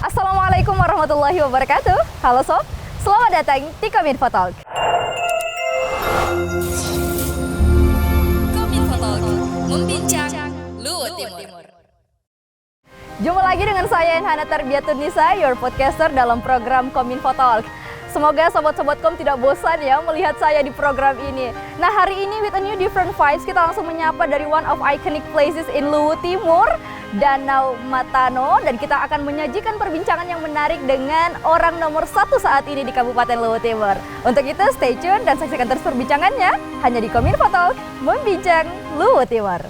Assalamualaikum warahmatullahi wabarakatuh. Halo Sob, selamat datang di Kominfo Talk. Kominfo Talk, membincang Luwu Timur. Jumpa lagi dengan saya Enhana Tarbiatun Nisa, your podcaster dalam program Kominfo Talk. Semoga sobat-sobatkom tidak bosan ya melihat saya di program ini. Nah, hari ini with a new different vibes, kita langsung menyapa dari one of iconic places in Luwu Timur, Danau Matano, dan kita akan menyajikan perbincangan yang menarik dengan orang nomor 1 saat ini di Kabupaten Luwu Timur. Untuk itu stay tune dan saksikan terus perbincangannya hanya di Kominfo Talk, membincang Luwu Timur.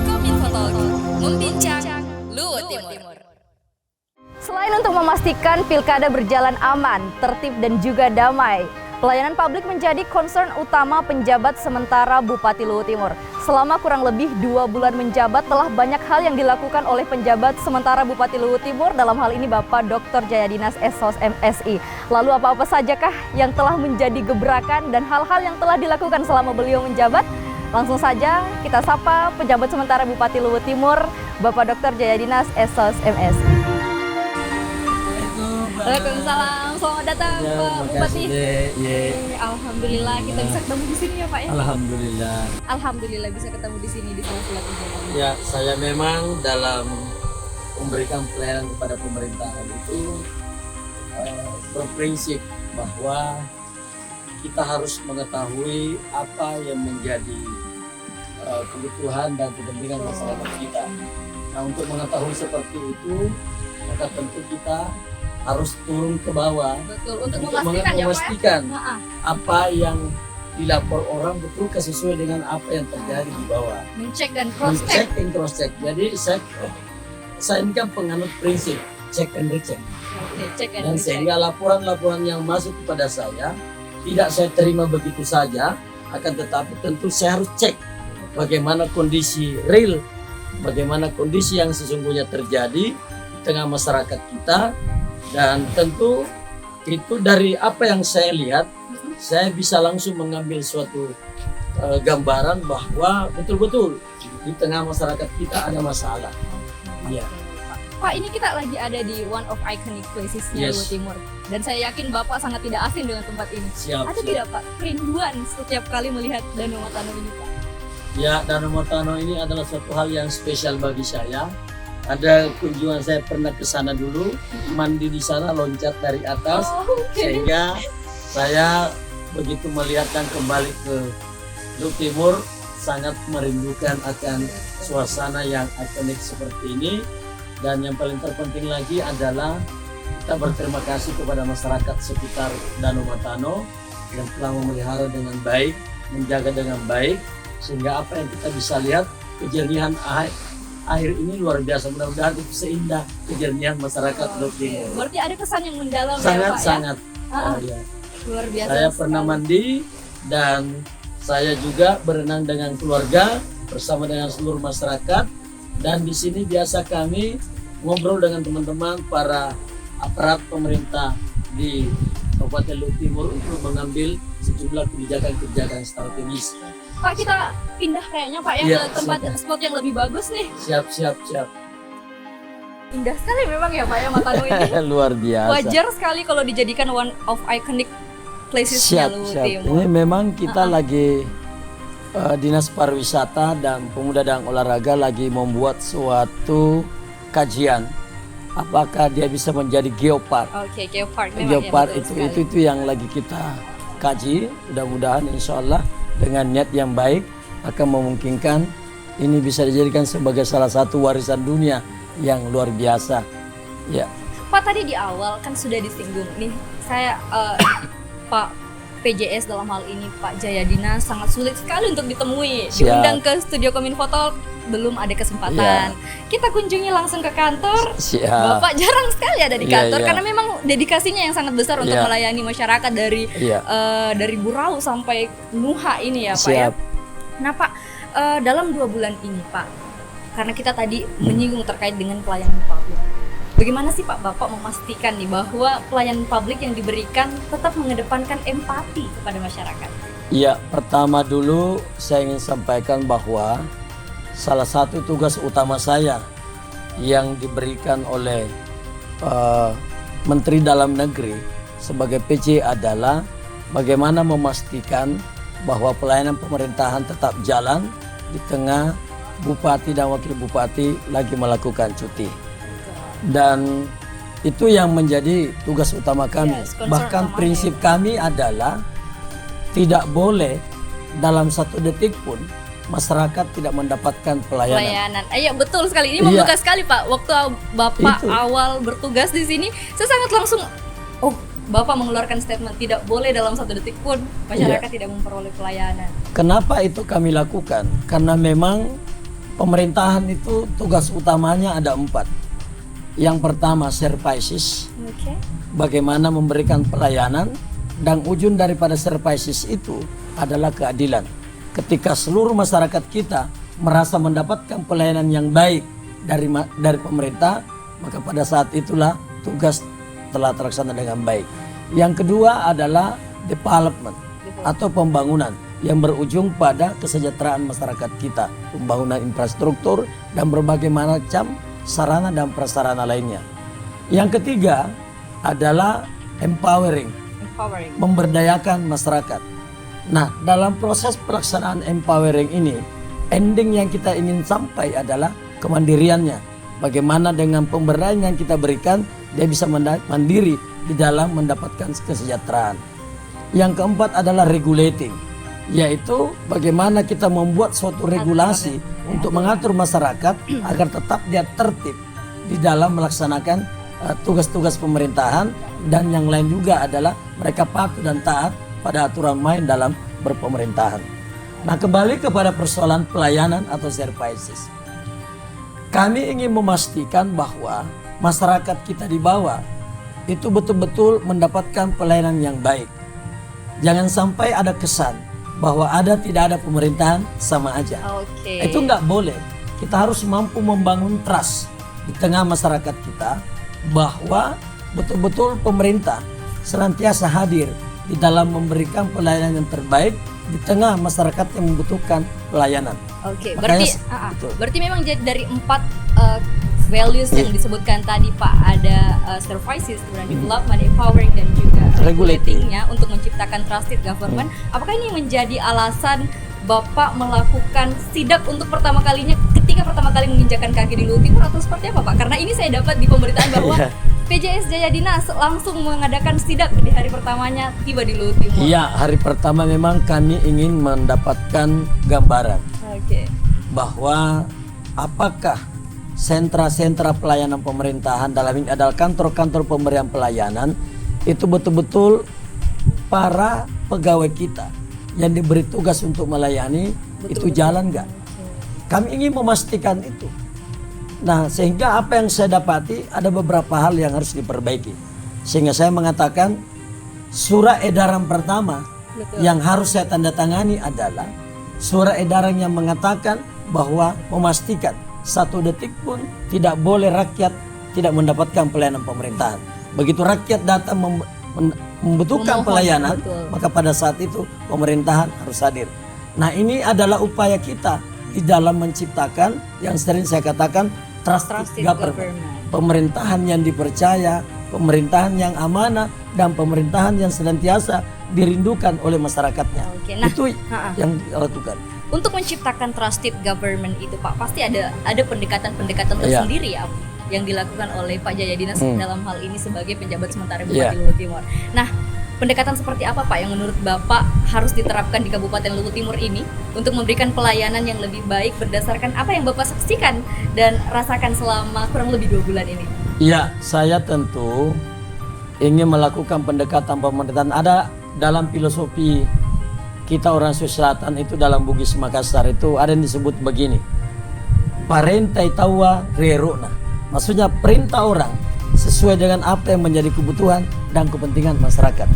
Kominfo Talk, membincang Luwu Timur. Selain untuk memastikan pilkada berjalan aman, tertib dan juga damai, pelayanan publik menjadi concern utama penjabat sementara Bupati Luwu Timur. Selama kurang lebih 2 bulan menjabat, telah banyak hal yang dilakukan oleh penjabat sementara Bupati Luwu Timur, dalam hal ini Bapak Dr. Jayadinas SOS MSI. Lalu apa-apa sajakah yang telah menjadi gebrakan dan hal-hal yang telah dilakukan selama beliau menjabat? Langsung saja kita sapa penjabat sementara Bupati Luwu Timur, Bapak Dr. Jayadinas SOS MSI. Waalaikumsalam, selamat datang Ya, Pak Bupati. Alhamdulillah kita bisa ketemu di sini ya Pak ya. Alhamdulillah. Alhamdulillah bisa ketemu di sini di sela-sela kegiatan. Ya, saya memang dalam memberikan pelayanan kepada pemerintahan itu berprinsip bahwa kita harus mengetahui apa yang menjadi kebutuhan dan kepentingan masyarakat kita. Nah, untuk mengetahui seperti itu, maka tentu kita harus turun ke bawah. Betul, untuk memastikan ya Pak. memastikan Ya? apa yang dilapor orang betul sesuai dengan apa yang terjadi di bawah. Mencek dan cross check. Check and cross check. Jadi saya ini kan penganut prinsip check and recheck. Oke, check and Dan recheck. sehingga laporan-laporan yang masuk kepada saya tidak saya terima begitu saja, akan tetapi tentu saya harus cek bagaimana kondisi real, bagaimana kondisi yang sesungguhnya terjadi di tengah masyarakat kita. Dan tentu itu dari apa yang saya lihat, saya bisa langsung mengambil suatu gambaran bahwa betul-betul di tengah masyarakat kita ada masalah. Iya. Pak, ini kita lagi ada di one of iconic places di Yes. Luwu Timur. Dan saya yakin Bapak sangat tidak asing dengan tempat ini. Siap. Ada siap. tidak Pak kerinduan setiap kali melihat Danau Matano ini Pak? Ya, Danau Matano ini adalah suatu hal yang spesial bagi saya. Ada kunjungan saya pernah ke sana dulu, mandi di sana, loncat dari atas, sehingga saya begitu melihat dan kembali ke Luwu Timur sangat merindukan akan suasana yang ikonik seperti ini. Dan yang paling terpenting lagi adalah kita berterima kasih kepada masyarakat sekitar Danau Matano yang telah memelihara dengan baik, menjaga dengan baik, sehingga apa yang kita bisa lihat kejernihan air ini luar biasa. Mudah-mudahan itu seindah kejernihan masyarakat Luwu Timur. Berarti ada kesan yang mendalam ya Pak Sangat-sangat. ya? Luar biasa. Saya sekali. pernah mandi dan saya juga berenang dengan keluarga bersama dengan seluruh masyarakat. Dan di sini biasa kami ngobrol dengan teman-teman para aparat pemerintah di Kabupaten Luwu Timur untuk mengambil sejumlah kebijakan-kebijakan strategis. Pak, kita pindah kayaknya Pak ya Iya, ke tempat siap. spot yang lebih bagus nih. Siap. Indah sekali memang ya Pak ya Matano ini. Luar biasa. Wajar sekali kalau dijadikan one of iconic places di Luwu Timur. Ini memang kita lagi Dinas Pariwisata dan Pemuda dan Olahraga lagi membuat suatu kajian apakah dia bisa menjadi geopark. Oke, geopark memang Geopark ya, betul sekali. itu yang lagi kita kaji. Mudah-mudahan insya Allah dengan niat yang baik akan memungkinkan ini bisa dijadikan sebagai salah satu warisan dunia yang luar biasa. Ya. Pak, tadi di awal kan sudah disinggung nih, saya Pak PJS dalam hal ini Pak Jayadinas sangat sulit sekali untuk ditemui. Siap. Diundang ke studio Kominfo Talk belum ada kesempatan. Kita kunjungi langsung ke kantor. Siap. Bapak jarang sekali ada di Iya, kantor iya. karena memang dedikasinya yang sangat besar untuk Iya. melayani masyarakat Iya. dari Burau sampai Nuha ini ya Pak ya. Siap. Nah Pak, dalam 2 bulan ini Pak, karena kita tadi menyinggung terkait dengan pelayanan publik. Bagaimana sih Pak Bapak memastikan nih bahwa pelayanan publik yang diberikan tetap mengedepankan empati kepada masyarakat? Ya, pertama dulu saya ingin sampaikan bahwa salah satu tugas utama saya yang diberikan oleh Menteri Dalam Negeri sebagai PJ adalah bagaimana memastikan bahwa pelayanan pemerintahan tetap jalan di tengah bupati dan wakil bupati lagi melakukan cuti. Dan itu yang menjadi tugas utama kami. Yes, concern Bahkan utamanya prinsip kami adalah tidak boleh dalam 1 detik pun masyarakat tidak mendapatkan pelayanan. Iya betul sekali. Ini Iya. membuka sekali Pak. Waktu Bapak Itu. awal bertugas di sini, saya sangat langsung, oh Bapak mengeluarkan statement tidak boleh dalam 1 detik pun masyarakat Iya. tidak memperoleh pelayanan. Kenapa itu kami lakukan? Karena memang pemerintahan itu tugas utamanya ada 4. Yang pertama services, Oke. bagaimana memberikan pelayanan, dan ujung daripada services itu adalah keadilan. Ketika seluruh masyarakat kita merasa mendapatkan pelayanan yang baik dari pemerintah, maka pada saat itulah tugas telah terlaksana dengan baik. Yang kedua adalah development atau pembangunan yang berujung pada kesejahteraan masyarakat kita, pembangunan infrastruktur dan berbagai macam sarana dan prasarana lainnya. Yang ketiga adalah empowering, memberdayakan masyarakat. Nah, dalam proses pelaksanaan empowering ini, ending yang kita ingin sampai adalah kemandiriannya. Bagaimana dengan pemberdayaan yang kita berikan, dia bisa mandiri di dalam mendapatkan kesejahteraan. Yang keempat adalah regulating, yaitu bagaimana kita membuat suatu regulasi untuk mengatur masyarakat agar tetap dia tertib di dalam melaksanakan tugas-tugas pemerintahan, dan yang lain juga adalah mereka patuh dan taat pada aturan main dalam berpemerintahan. Nah, kembali kepada persoalan pelayanan atau services. Kami ingin memastikan bahwa masyarakat kita di bawah itu betul-betul mendapatkan pelayanan yang baik. Jangan sampai ada kesan bahwa tidak ada pemerintahan sama aja. Oke. Itu nggak boleh. Kita harus mampu membangun trust di tengah masyarakat kita bahwa betul-betul pemerintah senantiasa hadir di dalam memberikan pelayanan yang terbaik di tengah masyarakat yang membutuhkan pelayanan. Oke, Makanya berarti memang jadi dari 4 values yang disebutkan tadi Pak, ada services, kemudian development, empowering, dan juga regulating-nya untuk menciptakan trusted government. Apakah ini menjadi alasan Bapak melakukan sidak untuk pertama kalinya ketika pertama kali menginjakan kaki di Luhut Timur, atau seperti apa Pak? Karena ini saya dapat di pemberitaan bahwa PJS Jayadina langsung mengadakan sidak di hari pertamanya tiba di Luhut Timur. Iya, hari pertama memang kami ingin mendapatkan gambaran bahwa apakah sentra-sentra pelayanan pemerintahan, dalam ini adalah kantor-kantor pemberian pelayanan, itu betul-betul para pegawai kita yang diberi tugas untuk melayani itu jalan nggak? Kami ingin memastikan itu. Nah, sehingga apa yang saya dapati ada beberapa hal yang harus diperbaiki. Sehingga saya mengatakan surat edaran pertama yang harus saya tanda tangani adalah surat edaran yang mengatakan bahwa memastikan 1 detik pun tidak boleh rakyat tidak mendapatkan pelayanan pemerintahan. Begitu rakyat datang membutuhkan pelayanan, maka pada saat itu pemerintahan harus hadir. Nah, ini adalah upaya kita di dalam menciptakan yang sering saya katakan trusted government. Pemerintahan yang dipercaya, pemerintahan yang amanah, dan pemerintahan yang senantiasa dirindukan oleh masyarakatnya. Itu yang dilakukan. Untuk menciptakan trusted government itu Pak, pasti ada pendekatan-pendekatan tersendiri ya yang dilakukan oleh Pak Jayadina dalam hal ini sebagai penjabat sementara Bupati Luhut Timur. Nah, pendekatan seperti apa Pak yang menurut Bapak harus diterapkan di Kabupaten Luhut Timur ini untuk memberikan pelayanan yang lebih baik berdasarkan apa yang Bapak saksikan dan rasakan selama kurang lebih 2 bulan ini? Iya, saya tentu ingin melakukan pendekatan pemerintahan. Ada dalam filosofi kita orang Sulawesi Selatan itu, dalam Bugis Makassar itu ada yang disebut begini, parentai tawa rerona. Maksudnya perintah orang sesuai dengan apa yang menjadi kebutuhan dan kepentingan masyarakat.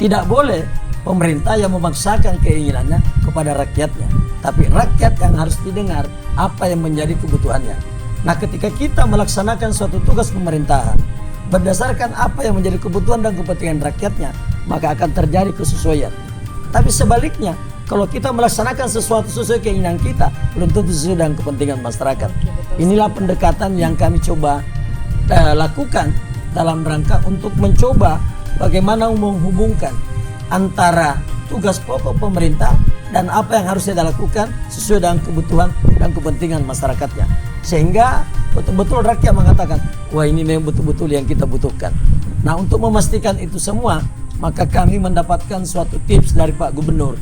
Tidak boleh pemerintah yang memaksakan keinginannya kepada rakyatnya, tapi rakyat yang harus didengar apa yang menjadi kebutuhannya. Nah, ketika kita melaksanakan suatu tugas pemerintahan berdasarkan apa yang menjadi kebutuhan dan kepentingan rakyatnya, maka akan terjadi kesesuaian. Tapi sebaliknya, Kalau kita melaksanakan sesuatu sesuai keinginan kita, belum tentu sesuai dengan kepentingan masyarakat. Inilah pendekatan yang kami coba lakukan dalam rangka untuk mencoba bagaimana menghubungkan antara tugas pokok pemerintah dan apa yang harus kita lakukan sesuai dengan kebutuhan dan kepentingan masyarakatnya. Sehingga betul-betul rakyat mengatakan, wah ini memang betul-betul yang kita butuhkan. Nah, untuk memastikan itu semua, maka kami mendapatkan suatu tips dari Pak Gubernur.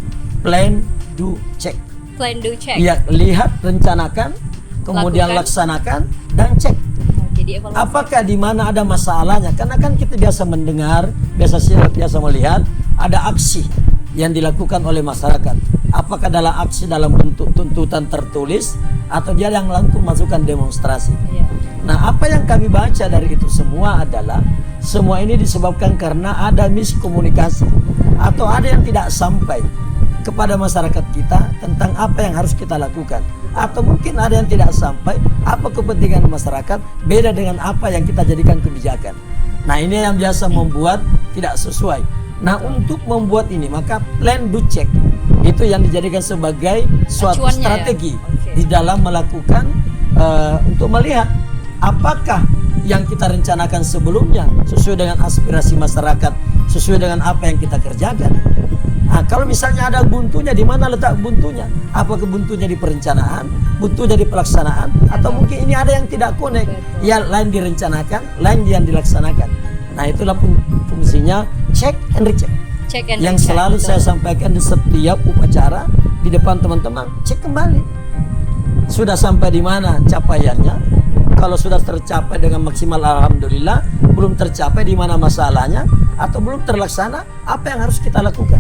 Plan, do, check. Plan, do, check. Ya, lihat, rencanakan, kemudian laksanakan, dan cek. Jadi apakah di mana ada masalahnya? Karena kan kita biasa mendengar, biasa melihat ada aksi yang dilakukan oleh masyarakat. Apakah adalah aksi dalam bentuk tuntutan tertulis atau dia yang langsung masukkan demonstrasi. Nah, apa yang kami baca dari itu semua adalah semua ini disebabkan karena ada miskomunikasi atau ada yang tidak sampai kepada masyarakat kita tentang apa yang harus kita lakukan, atau mungkin ada yang tidak sampai apa kepentingan masyarakat beda dengan apa yang kita jadikan kebijakan. Nah, ini yang biasa membuat tidak sesuai. Nah, untuk membuat ini maka plan do check itu yang dijadikan sebagai suatu strategi di dalam melakukan untuk melihat apakah yang kita rencanakan sebelumnya sesuai dengan aspirasi masyarakat, sesuai dengan apa yang kita kerjakan. Nah, kalau misalnya ada buntunya, di mana letak buntunya? Apakah buntunya di perencanaan, buntunya di pelaksanaan, atau mungkin ini ada yang tidak connect, ya lain direncanakan, lain yang dilaksanakan. Nah, itulah fungsinya check and recheck. Yang selalu saya sampaikan di setiap upacara di depan teman-teman, cek kembali. Sudah sampai di mana capaiannya? Kalau sudah tercapai dengan maksimal, alhamdulillah. Belum tercapai, di mana masalahnya? Atau belum terlaksana, apa yang harus kita lakukan?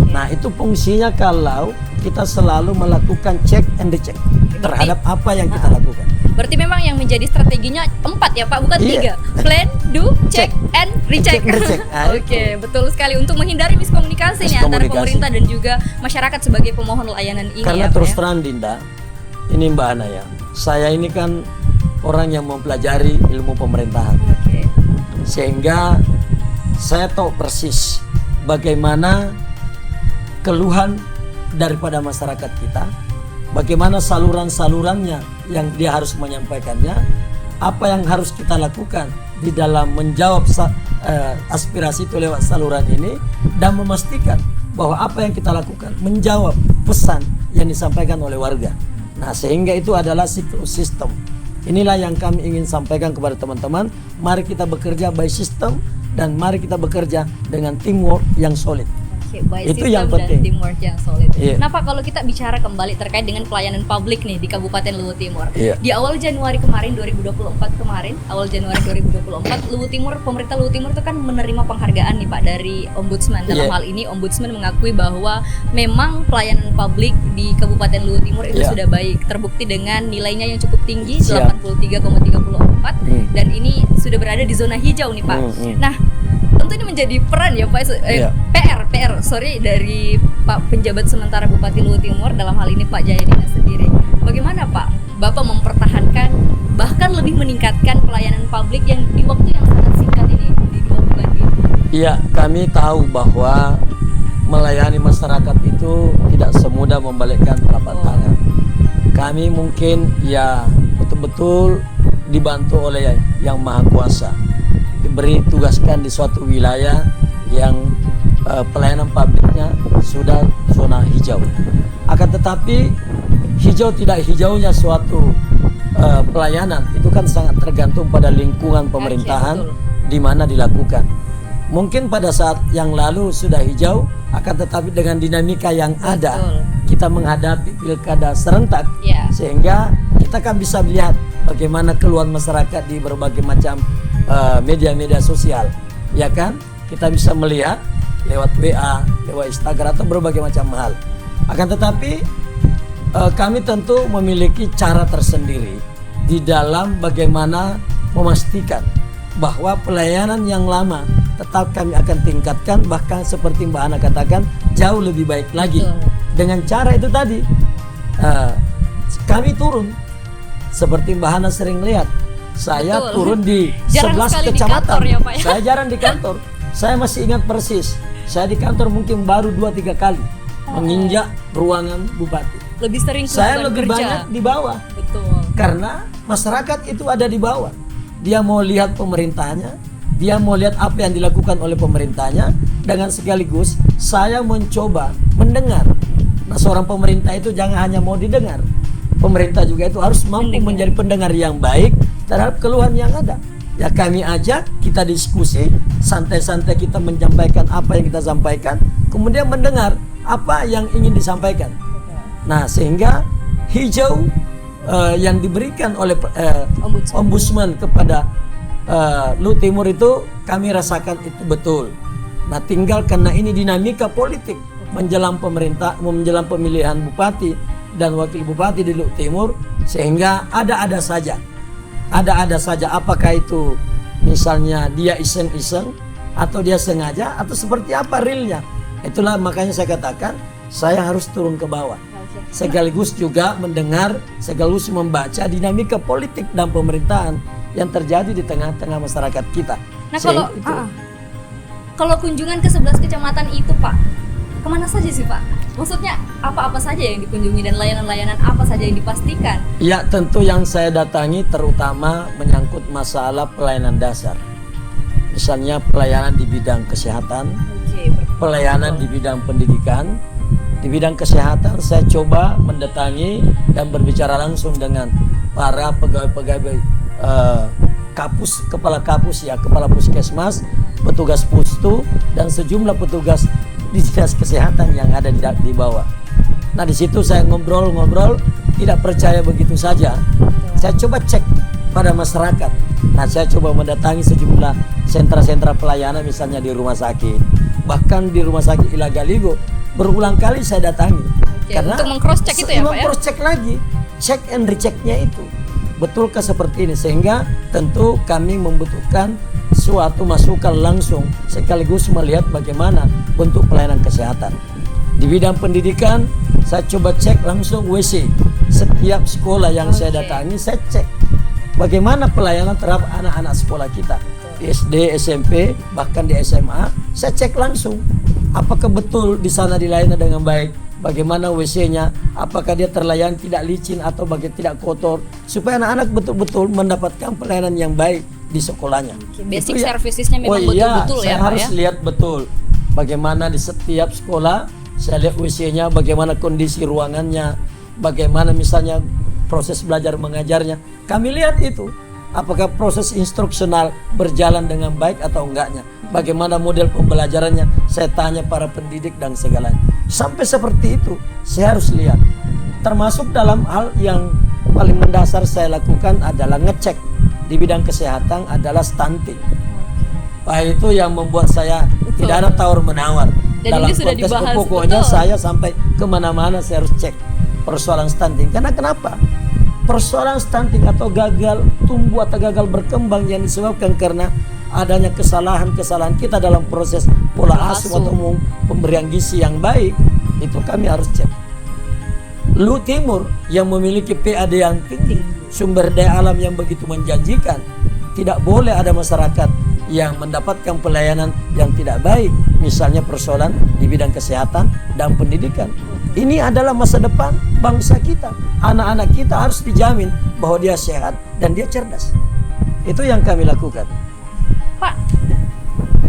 Nah, itu fungsinya kalau kita selalu melakukan check and recheck terhadap apa yang kita lakukan. Berarti memang yang menjadi strateginya 4 ya Pak, bukan 3. Plan, do, check, and recheck. Oke, betul sekali untuk menghindari miskomunikasi nih antara pemerintah dan juga masyarakat sebagai pemohon layanan ini. Karena terus terang Dinda, ini Mbak Ana ya, saya ini kan orang yang mempelajari ilmu pemerintahan. Sehingga saya tahu persis bagaimana keluhan daripada masyarakat kita, bagaimana saluran-salurannya yang dia harus menyampaikannya, apa yang harus kita lakukan di dalam menjawab aspirasi itu lewat saluran ini, dan memastikan bahwa apa yang kita lakukan menjawab pesan yang disampaikan oleh warga. Nah, sehingga itu adalah siklus sistem. Inilah yang kami ingin sampaikan kepada teman-teman. Mari kita bekerja by system dan mari kita bekerja dengan teamwork yang solid. Itu yang penting. Dan teamwork yang solid. Nah Pak, kalau kita bicara kembali terkait dengan pelayanan publik nih di Kabupaten Luwu Timur. Di awal Januari kemarin, 2024 kemarin, awal Januari 2024, Luwu Timur, pemerintah Luwu Timur itu kan menerima penghargaan nih Pak dari Ombudsman. Dalam hal ini Ombudsman mengakui bahwa memang pelayanan publik di Kabupaten Luwu Timur itu sudah baik. Terbukti dengan nilainya yang cukup tinggi, 83,34, dan ini sudah berada di zona hijau nih Pak. Nah, tentu ini menjadi peran ya Pak, PR dari Pak penjabat sementara Bupati Luwu Timur, dalam hal ini Pak Jayadina sendiri. Bagaimana Pak Bapak mempertahankan bahkan lebih meningkatkan pelayanan publik yang di waktu yang sangat singkat ini di 2 bulan ini? Iya, kami tahu bahwa melayani masyarakat itu tidak semudah membalikkan telapak tangan. Kami mungkin ya betul-betul dibantu oleh Yang Maha Kuasa, diberi tugaskan di suatu wilayah yang pelayanan publiknya sudah zona hijau. Akan tetapi hijau tidak hijaunya suatu pelayanan itu kan sangat tergantung pada lingkungan pemerintahan di mana dilakukan. Mungkin pada saat yang lalu sudah hijau, akan tetapi dengan dinamika yang ada, kita menghadapi pilkada serentak, sehingga kita kan bisa melihat bagaimana keluhan masyarakat di berbagai macam media-media sosial, ya kan? Kita bisa melihat lewat WA, lewat Instagram atau berbagai macam hal. Akan tetapi kami tentu memiliki cara tersendiri di dalam bagaimana memastikan bahwa pelayanan yang lama tetap kami akan tingkatkan, bahkan seperti Mbak Ana katakan jauh lebih baik lagi. Dengan cara itu tadi kami turun, seperti Mbak Ana sering lihat saya turun di 11 kecamatan. Saya jarang di kantor. Saya masih ingat persis, saya di kantor mungkin baru 2-3 kali. menginjak ruangan bupati. Lebih sering Saya kunjungan lebih kerja. banyak di bawah. Betul. Karena masyarakat itu ada di bawah. Dia mau lihat pemerintahnya, dia mau lihat apa yang dilakukan oleh pemerintahnya, dengan sekaligus saya mencoba mendengar. Nah, seorang pemerintah itu jangan hanya mau didengar. Pemerintah juga itu harus mampu menjadi pendengar yang baik terhadap keluhan yang ada. Ya kami ajak, kita diskusi, santai-santai kita menyampaikan apa yang kita sampaikan, kemudian mendengar apa yang ingin disampaikan. Nah, sehingga hijau yang diberikan oleh Ombudsman kepada Luhut Timur itu kami rasakan itu betul. Nah, tinggal karena ini dinamika politik menjelang pemilihan bupati dan wakil bupati di Luhut Timur, sehingga ada-ada saja. Ada-ada saja, apakah itu misalnya dia iseng-iseng atau dia sengaja atau seperti apa realnya. Itulah makanya saya katakan saya harus turun ke bawah. Sekaligus juga mendengar, sekaligus membaca dinamika politik dan pemerintahan yang terjadi di tengah-tengah masyarakat kita. Nah, kalau kunjungan ke 11 kecamatan itu, Pak, kemana saja sih, Pak? Maksudnya apa-apa saja yang dikunjungi dan layanan-layanan apa saja yang dipastikan? Ya, tentu yang saya datangi terutama menyangkut masalah pelayanan dasar. Misalnya pelayanan di bidang kesehatan, pelayanan di bidang pendidikan. Di bidang kesehatan saya coba mendatangi dan berbicara langsung dengan para pegawai-pegawai kepala kapus ya, kepala puskesmas, petugas pustu dan sejumlah petugas di dinas kesehatan yang ada di bawah. Nah, di situ saya ngobrol-ngobrol, tidak percaya begitu saja. Saya coba cek pada masyarakat. Nah, saya coba mendatangi sejumlah sentra-sentra pelayanan misalnya di rumah sakit. Bahkan di rumah sakit Ilagaligo berulang kali saya datangi. Karena untuk meng-cross check itu ya, Pak ya? Meng-cross check lagi, check and rechecknya itu. Betulkah seperti ini? Sehingga tentu kami membutuhkan suatu masukan langsung sekaligus melihat bagaimana bentuk pelayanan kesehatan. Di bidang pendidikan, saya coba cek langsung WC. Setiap sekolah yang saya datangi, saya cek bagaimana pelayanan terhadap anak-anak sekolah kita. Di SD, SMP, bahkan di SMA, saya cek langsung. Apakah betul di sana dilayani dengan baik? Bagaimana WC-nya? Apakah dia terlayani tidak licin atau tidak kotor? Supaya anak-anak betul-betul mendapatkan pelayanan yang baik di sekolahnya. Basic servicesnya memang betul-betul ya, Pak ya? Saya harus lihat betul bagaimana di setiap sekolah. Saya lihat WC-nya, bagaimana kondisi ruangannya, bagaimana misalnya proses belajar mengajarnya. Kami lihat itu. Apakah proses instruksional berjalan dengan baik atau enggaknya? Bagaimana model pembelajarannya? Saya tanya para pendidik dan segalanya. Sampai seperti itu, saya harus lihat. Termasuk dalam hal yang paling mendasar saya lakukan adalah ngecek di bidang kesehatan adalah stunting. Itu yang membuat saya tidak ada tawar-menawar. Dan dalam ini sudah konteks dibahas, pokoknya betul. saya sampai kemana-mana saya harus cek persoalan stunting. Karena kenapa? Persoalan stunting atau gagal tumbuh atau gagal berkembang yang disebabkan karena adanya kesalahan-kesalahan kita dalam proses pola asuh atau pemberian gizi yang baik, itu kami harus cek. Luhut Timur yang memiliki PAD yang tinggi, sumber daya alam yang begitu menjanjikan, tidak boleh ada masyarakat yang mendapatkan pelayanan yang tidak baik, misalnya persoalan di bidang kesehatan dan pendidikan. Ini adalah masa depan bangsa kita. Anak-anak kita harus dijamin bahwa dia sehat dan dia cerdas. Itu yang kami lakukan. Pak,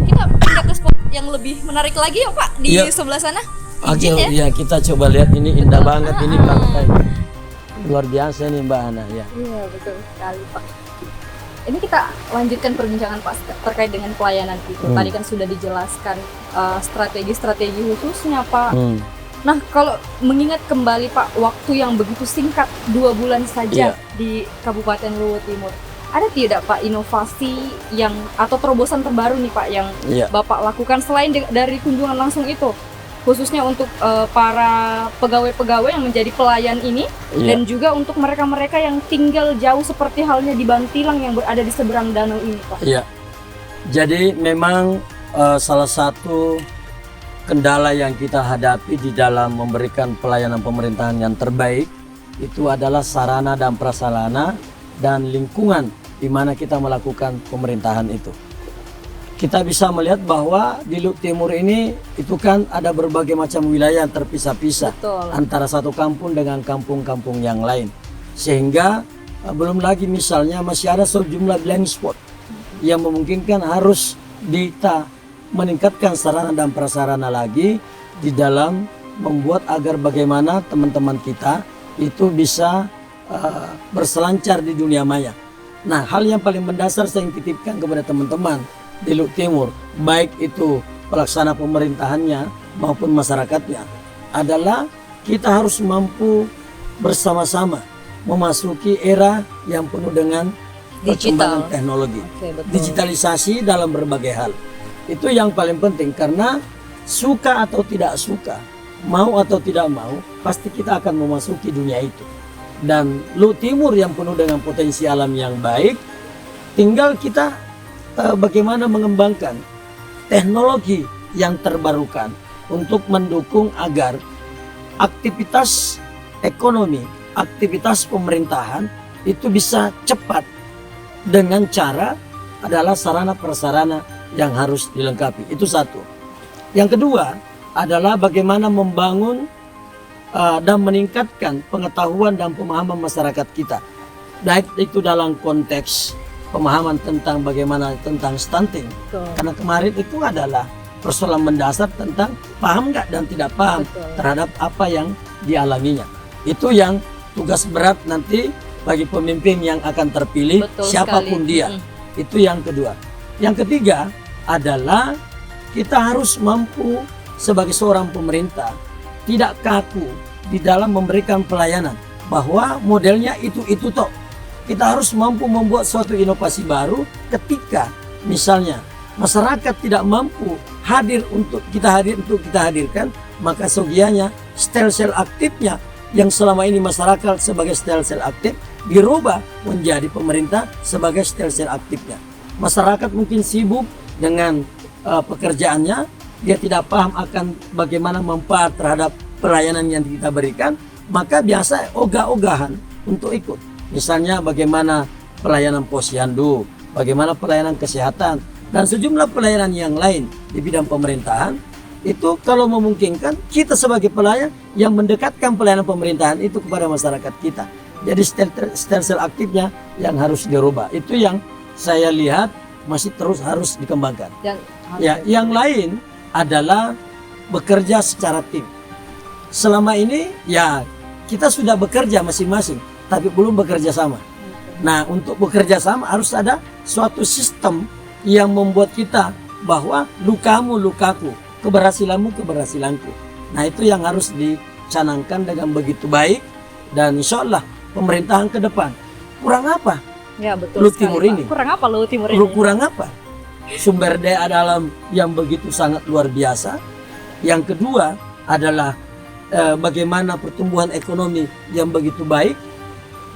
kita pindah ke spot yang lebih menarik lagi ya, Pak, di sebelah sana. Oke, Izin ya kita coba lihat ini indah banget ini pantai. Luar biasa nih Mbak Ana ya. Iya, betul sekali, Pak. Ini kita lanjutkan perbincangan Pak terkait dengan pelayanan itu. Tadi kan sudah dijelaskan strategi-strategi khususnya, Pak. Nah, kalau mengingat kembali Pak, waktu yang begitu singkat 2 bulan saja di Kabupaten Luhut Timur, ada tidak Pak inovasi yang atau terobosan terbaru nih Pak yang Bapak lakukan selain dari kunjungan langsung itu, khususnya untuk para pegawai-pegawai yang menjadi pelayan ini dan juga untuk mereka-mereka yang tinggal jauh seperti halnya di Bantilang yang berada di seberang danau ini Pak? Iya, jadi memang salah satu kendala yang kita hadapi di dalam memberikan pelayanan pemerintahan yang terbaik itu adalah sarana dan prasarana dan lingkungan di mana kita melakukan pemerintahan itu. kita bisa melihat bahwa di Luwu Timur ini itu kan ada berbagai macam wilayah yang terpisah-pisah Betul. antara satu kampung dengan kampung-kampung yang lain. Sehingga belum lagi misalnya masih ada sejumlah blank spot yang memungkinkan harus meningkatkan sarana dan prasarana lagi di dalam membuat agar bagaimana teman-teman kita itu bisa berselancar di dunia maya. Nah, hal yang paling mendasar saya ingin titipkan kepada teman-teman di Luwu Timur, baik itu pelaksana pemerintahannya maupun masyarakatnya, adalah kita harus mampu bersama-sama memasuki era yang penuh dengan perkembangan teknologi. Betul. Digitalisasi dalam berbagai hal. Itu yang paling penting, karena suka atau tidak suka, mau atau tidak mau, pasti kita akan memasuki dunia itu. Dan Luwu Timur yang penuh dengan potensi alam yang baik, tinggal kita bagaimana mengembangkan teknologi yang terbarukan untuk mendukung agar aktivitas ekonomi, aktivitas pemerintahan itu bisa cepat dengan cara adalah sarana prasarana yang harus dilengkapi. Itu satu. Yang kedua adalah bagaimana membangun dan meningkatkan pengetahuan dan pemahaman masyarakat kita. Baik itu dalam konteks pemahaman tentang bagaimana tentang stunting. Betul. Karena kemarin itu adalah persoalan mendasar tentang paham nggak dan tidak paham terhadap apa yang dialaminya. Itu yang tugas berat nanti bagi pemimpin yang akan terpilih. Betul siapapun sekali. dia. Itu yang kedua. Yang ketiga adalah kita harus mampu sebagai seorang pemerintah tidak kaku di dalam memberikan pelayanan, bahwa modelnya itu toh. Kita harus mampu membuat suatu inovasi baru ketika misalnya masyarakat tidak mampu hadir untuk kita hadirkan, maka segianya sel-sel aktifnya yang selama ini masyarakat sebagai sel-sel aktif dirubah menjadi pemerintah sebagai sel-sel aktifnya. Masyarakat mungkin sibuk dengan pekerjaannya, dia tidak paham akan bagaimana manfaat terhadap pelayanan yang kita berikan, maka biasa ogah-ogahan untuk ikut. Misalnya bagaimana pelayanan posyandu, bagaimana pelayanan kesehatan, dan sejumlah pelayanan yang lain di bidang pemerintahan. Itu kalau memungkinkan kita sebagai pelayan yang mendekatkan pelayanan pemerintahan itu kepada masyarakat kita. Jadi sel-sel aktifnya yang harus dirubah. Itu yang saya lihat masih terus harus dikembangkan. Ya, yang lain adalah bekerja secara tim. Selama ini ya kita sudah bekerja masing-masing, tapi belum bekerja sama. Nah, untuk bekerja sama harus ada suatu sistem yang membuat kita bahwa lukamu lukaku, keberhasilanmu keberhasilanku. Nah, itu yang harus dicanangkan dengan begitu baik, dan insya Allah pemerintahan ke depan. Kurang apa? Ya, betul. Luwu Timur ini. Kurang apa Luwu Timur ini? Kurang apa? Sumber daya alam yang begitu sangat luar biasa. Yang kedua adalah bagaimana pertumbuhan ekonomi yang begitu baik.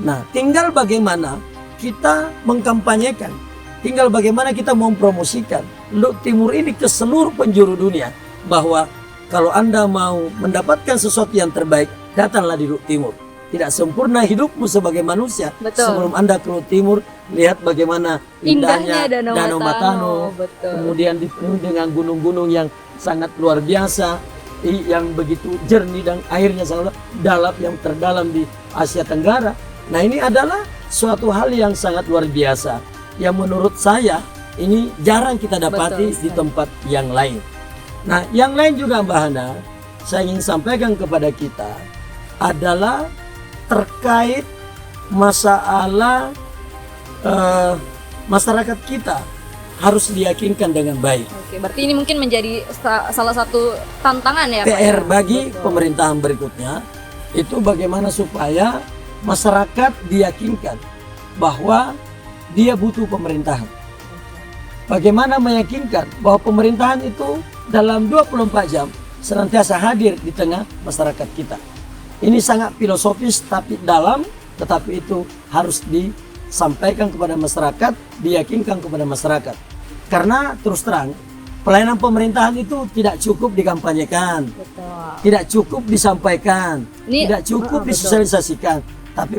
Nah, tinggal bagaimana kita mengkampanyekan, tinggal bagaimana kita mempromosikan Luwu Timur ini ke seluruh penjuru dunia, bahwa kalau Anda mau mendapatkan sesuatu yang terbaik, datanglah di Luwu Timur. Tidak sempurna hidupmu sebagai manusia sebelum Anda ke Luwu Timur, lihat bagaimana indahnya Danau Matano, kemudian dipenuhi dengan gunung-gunung yang sangat luar biasa, yang begitu jernih dan airnya sangat dalam, yang terdalam di Asia Tenggara. Nah, ini adalah suatu hal yang sangat luar biasa, yang menurut saya ini jarang kita dapati di tempat yang lain. Nah, yang lain juga Mbak Hana, saya ingin sampaikan kepada kita adalah terkait masalah masyarakat kita harus diyakinkan dengan baik. Oke, berarti ini mungkin menjadi salah satu tantangan ya, PR Pak? bagi pemerintahan berikutnya, itu bagaimana supaya masyarakat diyakinkan bahwa dia butuh pemerintahan. Bagaimana meyakinkan bahwa pemerintahan itu dalam 24 jam senantiasa hadir di tengah masyarakat kita. Ini sangat filosofis tapi dalam, tetapi itu harus disampaikan kepada masyarakat, diyakinkan kepada masyarakat. Karena terus terang, pelayanan pemerintahan itu tidak cukup dikampanyekan, tidak cukup disampaikan, tidak cukup disosialisasikan, tapi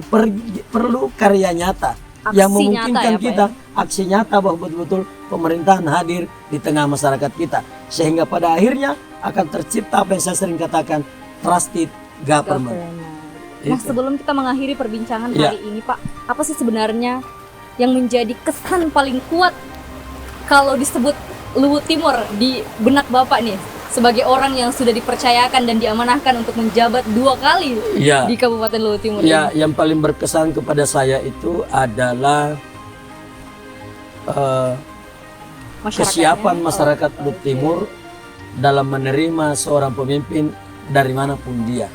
perlu karya nyata yang memungkinkan kita aksi nyata bahwa betul-betul pemerintahan hadir di tengah masyarakat kita. Sehingga pada akhirnya akan tercipta apa yang saya sering katakan, trusted government. Nah, Itu. sebelum kita mengakhiri perbincangan Ya. hari ini, Pak, apa sih sebenarnya yang menjadi kesan paling kuat kalau disebut Luhut Timur di benak Bapak nih, sebagai orang yang sudah dipercayakan dan diamanahkan untuk menjabat 2 kali Ya. di Kabupaten Luhut Timur Ya, ini? yang paling berkesan kepada saya itu adalah kesiapan masyarakat Luhut Timur dalam menerima seorang pemimpin dari manapun dia.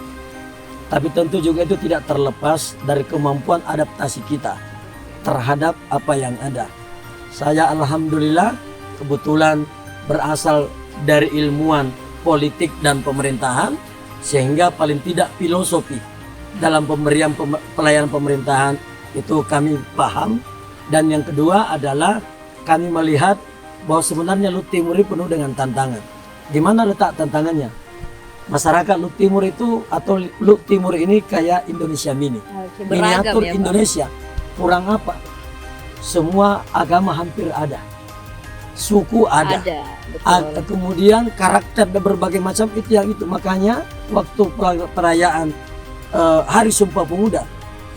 Tapi tentu juga itu tidak terlepas dari kemampuan adaptasi kita terhadap apa yang ada. Saya alhamdulillah kebetulan berasal dari ilmuwan politik dan pemerintahan, sehingga paling tidak filosofi dalam pemberian pelayanan pemerintahan itu kami paham. Dan yang kedua adalah kami melihat bahwa sebenarnya Luhut Timur ini penuh dengan tantangan. Di mana letak tantangannya? Masyarakat Luhut Timur itu atau Luhut Timur ini kayak Indonesia mini, Oke, miniatur ya, Pak. Indonesia. Kurang apa? Semua agama hampir ada, suku ada. Betul. Kemudian karakter dan berbagai macam itu yang itu. Makanya waktu perayaan Hari Sumpah Pemuda,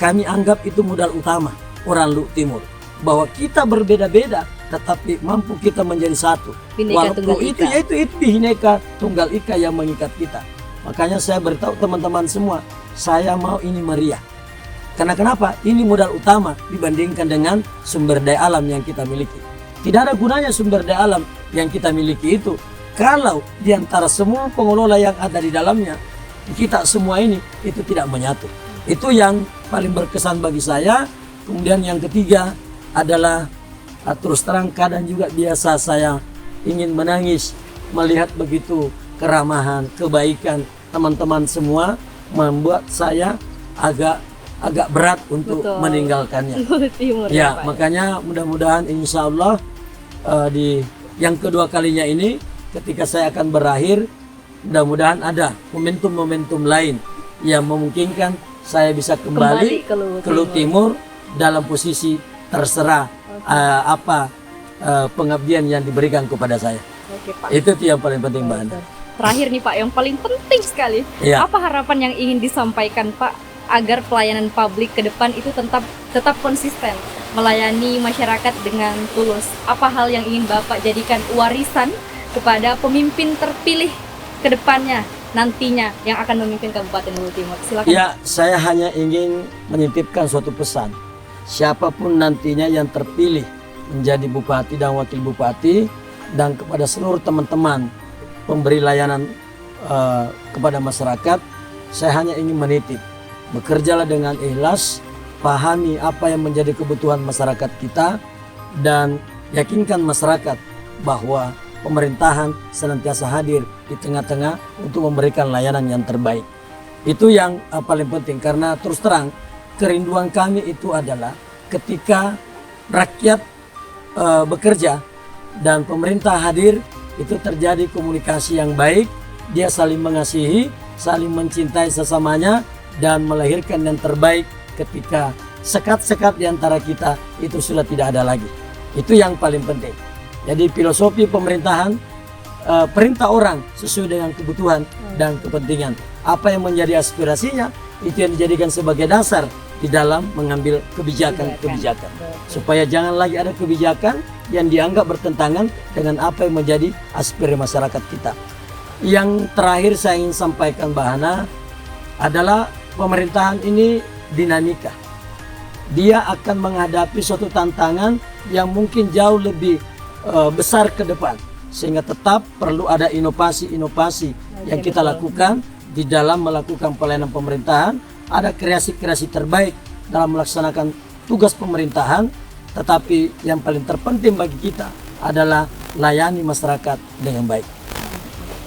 kami anggap itu modal utama orang Luhut Timur, bahwa kita berbeda-beda tetapi mampu kita menjadi satu. Bhinneka Tunggal Walaupun Ika. itu Bhinneka Tunggal Ika yang mengikat kita. Makanya saya beritahu teman-teman semua, saya mau ini meriah. Karena kenapa? Ini modal utama dibandingkan dengan sumber daya alam yang kita miliki. Tidak ada gunanya sumber daya alam yang kita miliki itu kalau di antara semua pengelola yang ada di dalamnya, kita semua ini itu tidak menyatu. Itu yang paling berkesan bagi saya. Kemudian yang ketiga adalah terus terang kadang juga biasa saya ingin menangis melihat begitu keramahan, kebaikan teman-teman semua membuat saya agak berat untuk Betul. meninggalkannya. Luhut Timur Ya, Pak. makanya mudah-mudahan insya Allah di yang kedua kalinya ini ketika saya akan berakhir, mudah-mudahan ada momentum-momentum lain yang memungkinkan saya bisa kembali ke Luhut Luhut Timur dalam posisi terserah pengabdian yang diberikan kepada saya. Oke, Pak. Itu yang paling penting, Mbak Ana. Terakhir nih Pak, yang paling penting sekali. Iya. Apa harapan yang ingin disampaikan Pak agar pelayanan publik ke depan itu tetap konsisten melayani masyarakat dengan tulus? Apa hal yang ingin Bapak jadikan warisan kepada pemimpin terpilih ke depannya nantinya yang akan memimpin Kabupaten Luhut Timur? Silakan. Ya, saya hanya ingin menitipkan suatu pesan. Siapapun nantinya yang terpilih menjadi bupati dan wakil bupati, dan kepada seluruh teman-teman pemberi layanan kepada masyarakat, saya hanya ingin menitip, bekerjalah dengan ikhlas, pahami apa yang menjadi kebutuhan masyarakat kita, dan yakinkan masyarakat bahwa pemerintahan senantiasa hadir di tengah-tengah untuk memberikan layanan yang terbaik. Itu yang paling penting, karena terus terang kerinduan kami itu adalah ketika rakyat bekerja dan pemerintah hadir, itu terjadi komunikasi yang baik, dia saling mengasihi, saling mencintai sesamanya, dan melahirkan yang terbaik ketika sekat-sekat di antara kita itu sudah tidak ada lagi. Itu yang paling penting. Jadi filosofi pemerintahan, perintah orang sesuai dengan kebutuhan dan kepentingan. Apa yang menjadi aspirasinya, itu yang dijadikan sebagai dasar di dalam mengambil kebijakan-kebijakan. Supaya jangan lagi ada kebijakan yang dianggap bertentangan dengan apa yang menjadi aspirasi masyarakat kita. Yang terakhir saya ingin sampaikan, Mbak Hana, adalah pemerintahan ini dinamika. Dia akan menghadapi suatu tantangan yang mungkin jauh lebih besar ke depan. Sehingga tetap perlu ada inovasi-inovasi yang kita lakukan di dalam melakukan pelayanan pemerintahan. Ada kreasi-kreasi terbaik dalam melaksanakan tugas pemerintahan, tetapi yang paling terpenting bagi kita adalah layani masyarakat dengan baik.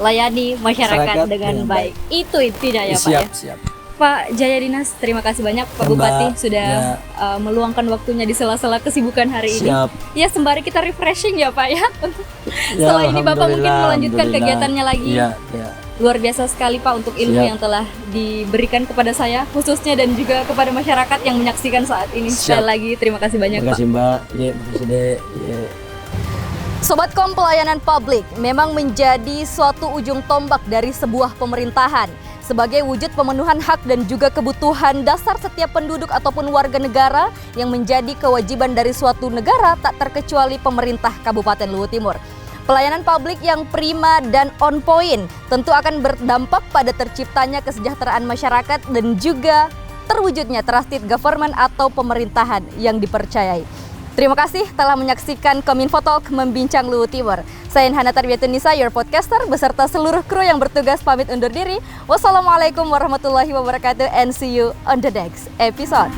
Layani masyarakat dengan baik. Itu tidak ya Pak ya? Siap. Pak Jaya Dinas, terima kasih banyak Pak Bupati sudah meluangkan waktunya di sela-sela kesibukan hari ini. Ya, sembari kita refreshing ya Pak ya. Setelah ini Bapak mungkin melanjutkan kegiatannya lagi. Ya. Luar biasa sekali Pak untuk ilmu yang telah diberikan kepada saya khususnya, dan juga kepada masyarakat yang menyaksikan saat ini. Sekali lagi terima kasih banyak Terima kasih Pak. Mbak. Ya, makasih Dek. Ya. Sobat Kom, pelayanan publik memang menjadi suatu ujung tombak dari sebuah pemerintahan. Sebagai wujud pemenuhan hak dan juga kebutuhan dasar setiap penduduk ataupun warga negara yang menjadi kewajiban dari suatu negara, tak terkecuali pemerintah Kabupaten Luwu Timur. Pelayanan publik yang prima dan on point tentu akan berdampak pada terciptanya kesejahteraan masyarakat dan juga terwujudnya trusted government atau pemerintahan yang dipercayai. Terima kasih telah menyaksikan Kominfo Talk Membincang Luwu Timur. Saya Inhana Tarbiatunisa, your podcaster, beserta seluruh kru yang bertugas pamit undur diri. Wassalamualaikum warahmatullahi wabarakatuh and see you on the next episode.